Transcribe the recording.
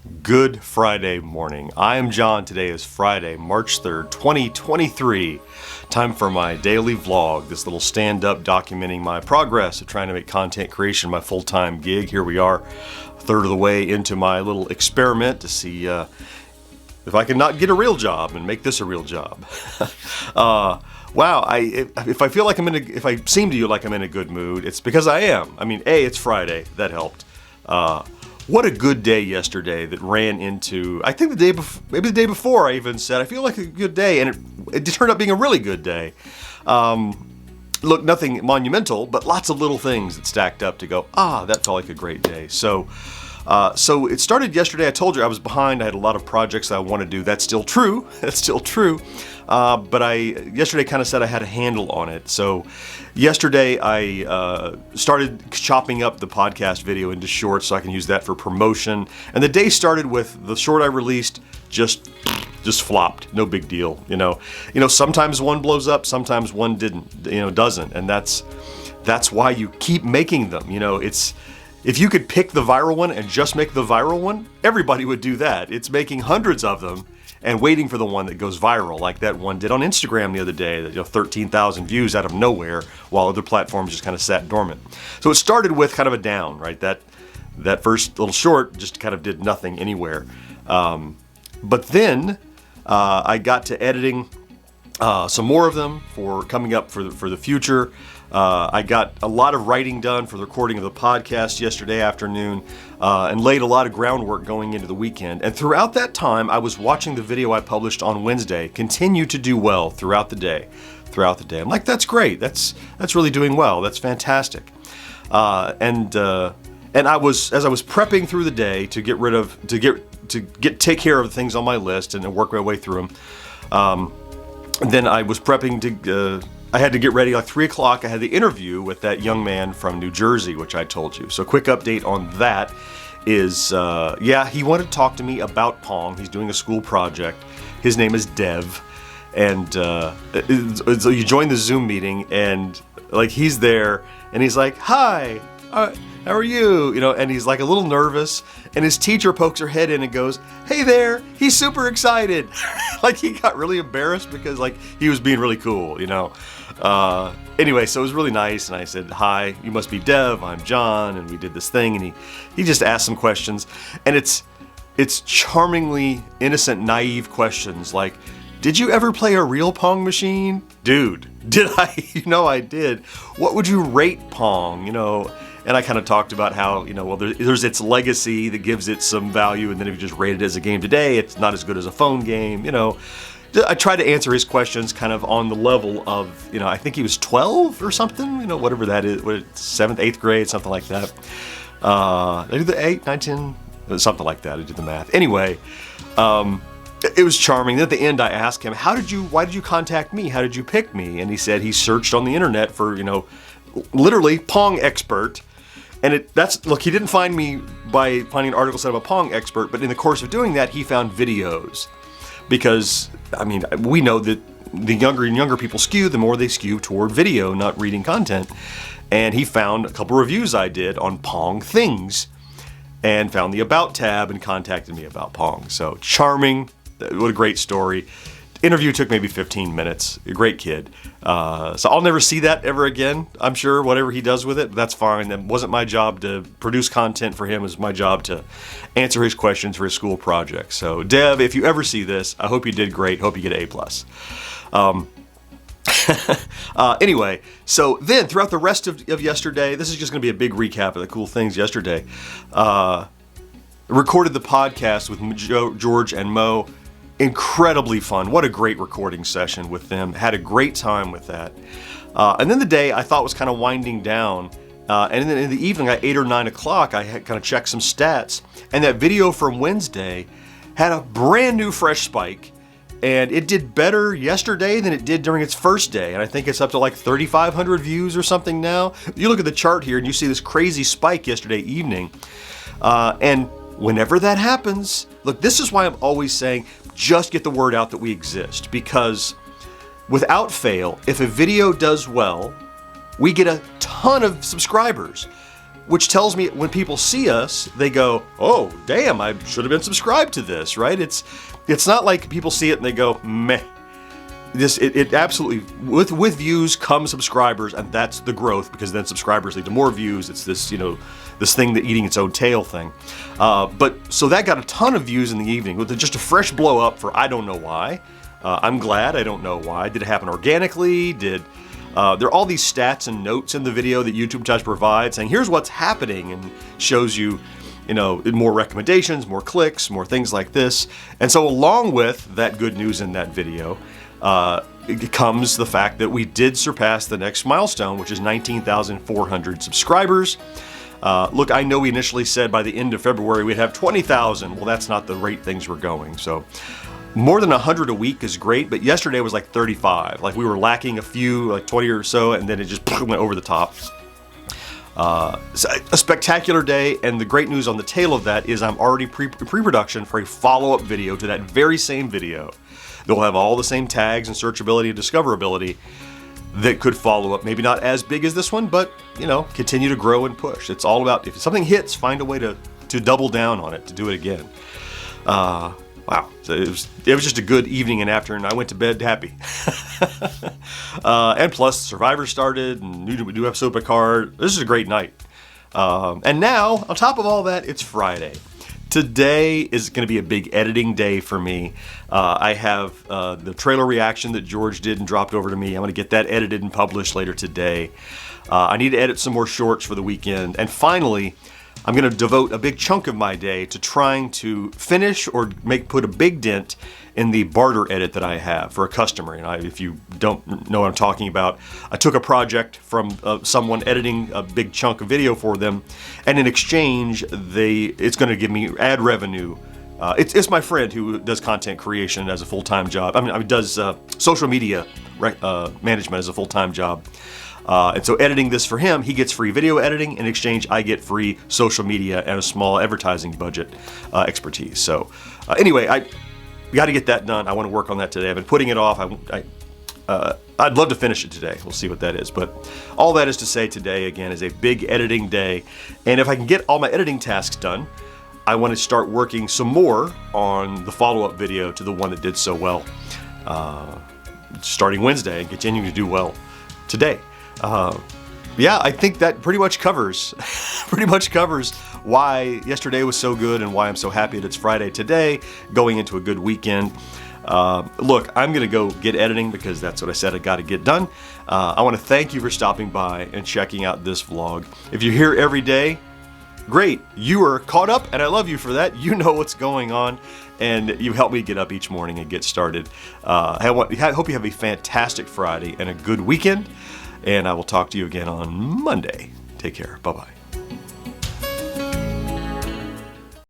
Good Friday morning. I am John. Today is Friday, March 3rd, 2023. Time for my daily vlog, this little stand-up documenting my progress of trying to make content creation my full-time gig. Here we are, a third of the way into my little experiment to see if I can not get a real job and make this a real job. Wow, if I feel like if I seem to you like I'm in a good mood, it's because I am. I mean, it's Friday. That helped. What a good day yesterday that ran into, I think maybe the day before I even said, I feel like a good day, and it turned out being a really good day. Look, nothing monumental, but lots of little things that stacked up to go, that felt like a great day. So it started yesterday. I told you I was behind. I had a lot of projects that I want to do. That's still true. That's still true. But I yesterday kind of said I had a handle on it. So yesterday I started chopping up the podcast video into shorts so I can use that for promotion. And the day started with the short I released just flopped. No big deal. You know, sometimes one blows up, sometimes one doesn't. And that's why you keep making them. If you could pick the viral one and just make the viral one, everybody would do that. It's making hundreds of them and waiting for the one that goes viral, like that one did on Instagram the other day, that 13,000 views out of nowhere, while other platforms just kind of sat dormant. So it started with kind of a down, right? That first little short just kind of did nothing anywhere. But then I got to editing some more of them for coming up for the future. I got a lot of writing done for the recording of the podcast yesterday afternoon, and laid a lot of groundwork going into the weekend. And throughout that time, I was watching the video I published on Wednesday continue to do well throughout the day. I'm like, that's great. That's really doing well. That's fantastic. And I was, as I was prepping through the day to take care of the things on my list and work my way through them. Then I was prepping to. I had to get ready like 3 o'clock. I had the interview with that young man from New Jersey, which I told you. So quick update on that is, he wanted to talk to me about Pong. He's doing a school project. His name is Dev. And so you join the Zoom meeting and like he's there and he's like, hi, how are you? And he's like a little nervous, and his teacher pokes her head in and goes, hey there, he's super excited. Like he got really embarrassed because like he was being really cool, Anyway, so it was really nice, and I said, hi, you must be Dev, I'm John, and we did this thing, and he just asked some questions, and it's charmingly innocent, naive questions like, did you ever play a real Pong machine? Dude, did I? I did. What would you rate Pong? And I kind of talked about how, there's its legacy that gives it some value, and then if you just rate it as a game today, it's not as good as a phone game, I tried to answer his questions kind of on the level of, I think he was 12 or something, whatever that is, 7th, 8th grade, something like that. I did the 8, 9, 10, something like that. I did the math. Anyway, it was charming. Then at the end, I asked him, why did you contact me? How did you pick me? And he said he searched on the internet for, literally Pong expert. And he didn't find me by finding an article said I'm a Pong expert, but in the course of doing that, he found videos. Because, we know that the younger and younger people skew, the more they skew toward video, not reading content. And he found a couple reviews I did on Pong things and found the About tab and contacted me about Pong. So charming. What a great story. Interview took maybe 15 minutes. A great kid. So I'll never see that ever again, I'm sure, whatever he does with it. But that's fine. That wasn't my job to produce content for him. It was my job to answer his questions for his school project. So Dev, if you ever see this, I hope you did great. Hope you get an A+. Anyway, so then throughout the rest of yesterday, this is just going to be a big recap of the cool things yesterday. Recorded the podcast with George and Mo. Incredibly fun. What a great recording session with them. Had a great time with that. And then the day I thought was kind of winding down. And then in the evening at 8 or 9 o'clock, I had kind of checked some stats. And that video from Wednesday had a brand new fresh spike. And it did better yesterday than it did during its first day. And I think it's up to like 3,500 views or something now. You look at the chart here and you see this crazy spike yesterday evening. And whenever that happens, look, this is why I'm always saying, just get the word out that we exist, because without fail, if a video does well, we get a ton of subscribers. which tells me when people see us, they go, oh, damn, I should have been subscribed to this, right? It's not like people see it and they go, meh. It absolutely, with views come subscribers, and that's the growth, because then subscribers lead to more views. It's this, this thing that eating its own tail thing. So that got a ton of views in the evening with just a fresh blow up for I don't know why. I'm glad. I don't know why. Did it happen organically? There are all these stats and notes in the video that YouTube tries to provide, saying here's what's happening, and shows you, more recommendations, more clicks, more things like this. And so along with that good news in that video, it comes the fact that we did surpass the next milestone, which is 19,400 subscribers. Look, I know we initially said by the end of February we'd have 20,000. Well, that's not the rate things were going. So more than 100 a week is great, but yesterday was like 35. Like we were lacking a few, like 20 or so, and then it just went over the top. So a spectacular day, and the great news on the tail of that is I'm already pre-production for a follow-up video to that very same video. They'll have all the same tags and searchability and discoverability that could follow up. Maybe not as big as this one, but continue to grow and push. It's all about, if something hits, find a way to double down on it, to do it again. Wow, so it was just a good evening and afternoon. I went to bed happy. And plus, Survivor started, and new episode of Picard. This is a great night. And now, on top of all that, it's Friday. Today is going to be a big editing day for me. I have the trailer reaction that George did and dropped over to me. I'm going to get that edited and published later today. I need to edit some more shorts for the weekend. And finally, I'm going to devote a big chunk of my day to trying to finish or put a big dent in the barter edit that I have for a customer. And if you don't know what I'm talking about, I took a project from someone editing a big chunk of video for them, and in exchange, it's going to give me ad revenue. It's my friend who does content creation as a full-time job. I mean, does social media management as a full-time job. And so editing this for him, he gets free video editing. In exchange, I get free social media and a small advertising budget expertise. So anyway, I got to get that done. I want to work on that today. I've been putting it off. I'd love to finish it today. We'll see what that is. But all that is to say, today, again, is a big editing day. And if I can get all my editing tasks done, I want to start working some more on the follow-up video to the one that did so well, starting Wednesday and continuing to do well today. Yeah, I think that pretty much covers why yesterday was so good and why I'm so happy that it's Friday today, going into a good weekend. Look, I'm going to go get editing because that's what I said I got to get done. I want to thank you for stopping by and checking out this vlog. If you're here every day, great. You are caught up, and I love you for that. You know what's going on, and you help me get up each morning and get started. I hope you have a fantastic Friday and a good weekend, and I will talk to you again on Monday. Take care. Bye-bye.